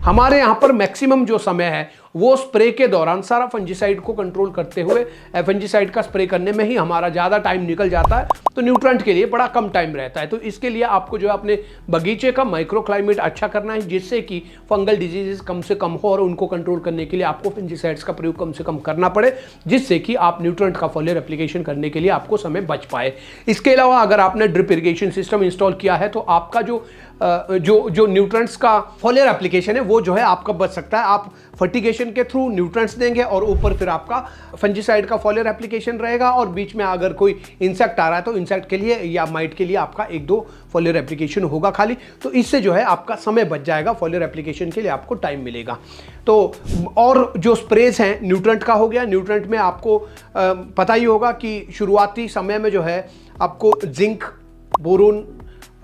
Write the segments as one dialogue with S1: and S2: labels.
S1: हमारे यहाँ पर मैक्सिमम जो समय है वो स्प्रे के दौरान सारा फंजीसाइड को कंट्रोल करते हुए फंजीसाइड का स्प्रे करने में ही हमारा ज़्यादा टाइम निकल जाता है, तो न्यूट्रेंट के लिए बड़ा कम टाइम रहता है। तो इसके लिए आपको जो है अपने बगीचे का माइक्रो क्लाइमेट अच्छा करना है, जिससे कि फंगल डिजीजेस कम से कम हो और उनको कंट्रोल करने के लिए आपको फंजीसाइड्स का प्रयोग कम से कम करना पड़े, जिससे कि आप न्यूट्रेंट का फॉलियर एप्लीकेशन करने के लिए आपको समय बच पाए। इसके अलावा अगर आपने ड्रिप इरिगेशन सिस्टम इंस्टॉल किया है तो आपका जो न्यूट्रेंट्स का फॉलियर एप्लीकेशन है वो जो है आपका बच सकता है। आप फर्टिगेशन के थ्रू न्यूट्रेंट्स देंगे और ऊपर फिर आपका फंजीसाइड का फॉलियर एप्लीकेशन रहेगा, और बीच में अगर कोई इंसेक्ट आ रहा है तो इंसेक्ट के लिए या माइट के लिए आपका 1-2 फॉलियर एप्लीकेशन होगा खाली। तो इससे जो है आपका समय बच जाएगा, फॉलियर एप्लीकेशन के लिए आपको टाइम मिलेगा। तो और जो स्प्रेज हैं न्यूट्रेंट का हो गया, न्यूट्रेंट में आपको पता ही होगा कि शुरुआती समय में जो है आपको जिंक, बोरोन,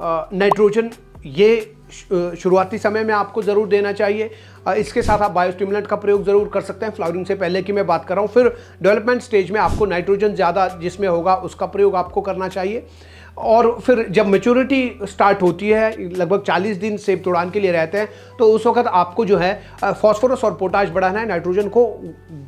S1: नाइट्रोजन ये शुरुआती समय में आपको ज़रूर देना चाहिए। इसके साथ आप बायोस्टिमुलेंट का प्रयोग ज़रूर कर सकते हैं, फ्लावरिंग से पहले की मैं बात कर रहा हूँ। फिर डेवलपमेंट स्टेज में आपको नाइट्रोजन ज़्यादा जिसमें होगा उसका प्रयोग आपको करना चाहिए। और फिर जब मैच्योरिटी स्टार्ट होती है, लगभग 40 दिन सेब तोड़ान के लिए रहते हैं, तो उस वक्त आपको जो है फॉस्फोरस और पोटाश बढ़ाना है, नाइट्रोजन को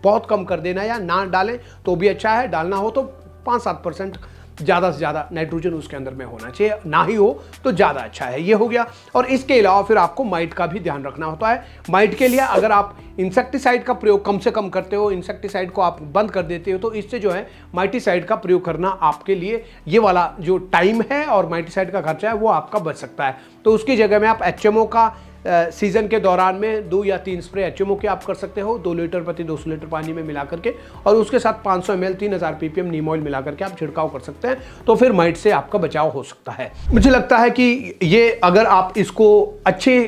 S1: बहुत कम कर देना है, या ना डालें तो भी अच्छा है, डालना हो तो 5-7% ज़्यादा से ज़्यादा नाइट्रोजन उसके अंदर में होना चाहिए, ना ही हो तो ज़्यादा अच्छा है। ये हो गया। और इसके अलावा फिर आपको माइट का भी ध्यान रखना होता है। माइट के लिए अगर आप इंसेक्टिसाइड का प्रयोग कम से कम करते हो, इंसेक्टिसाइड को आप बंद कर देते हो, तो इससे जो है माइटिसाइड का प्रयोग करना आपके लिए ये वाला जो टाइम है और माइटिसाइड का खर्चा है वो आपका बच सकता है। तो उसकी जगह में आप HMO का सीजन के दौरान में 2 या 3 स्प्रे HMO के आप कर सकते हो, 2 लीटर प्रति 200 लीटर पानी में मिला करके, और उसके साथ 500 ml 3000 ppm नीम ऑयल मिला करके आप छिड़काव कर सकते हैं। तो फिर माइट से आपका बचाव हो सकता है। मुझे लगता है कि ये अगर आप इसको अच्छे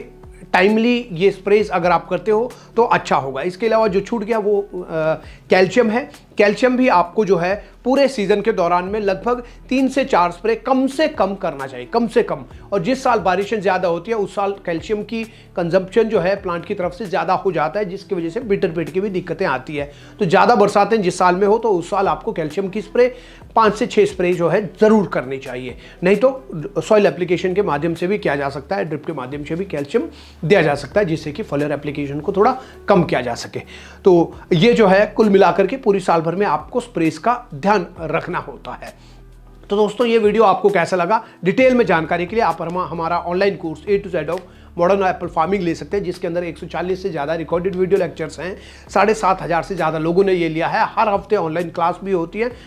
S1: टाइमली ये स्प्रेज अगर आप करते हो तो अच्छा होगा। इसके अलावा जो छूट गया वो कैल्शियम है। कैल्शियम भी आपको जो है पूरे सीजन के दौरान में लगभग 3 से 4 स्प्रे कम से कम करना चाहिए, कम से कम। और जिस साल बारिशें ज़्यादा होती है उस साल कैल्शियम की कंजम्पशन जो है प्लांट की तरफ से ज़्यादा हो जाता है, जिसकी वजह से बिटर पेट की भी दिक्कतें आती है। तो ज़्यादा बरसातें जिस साल में हो तो उस साल आपको कैल्शियम की स्प्रे 5 से 6 स्प्रे जो है ज़रूर करनी चाहिए। नहीं तो सॉइल एप्लीकेशन के माध्यम से भी किया जा सकता है, ड्रिप के माध्यम से भी कैल्शियम दिया जा सकता है, जिससे कि फॉलियर एप्लीकेशन को थोड़ा कम किया जा सके। तो ये जो है कुल मिलाकर के पूरी साल भर में आपको स्प्रेस का ध्यान रखना होता है। तो दोस्तों ये वीडियो आपको कैसा लगा, डिटेल में जानकारी के लिए आप हमारा online course A to Z of modern Apple farming ले सकते हैं, जिसके अंदर 140 से ज़्यादा रिकॉर्डेड वीडियो लेक्चर्स हैं। 7500 से ज़्यादा लोगों ने ये लिया है। हर हफ्ते ऑनलाइन क्लास भी होती है,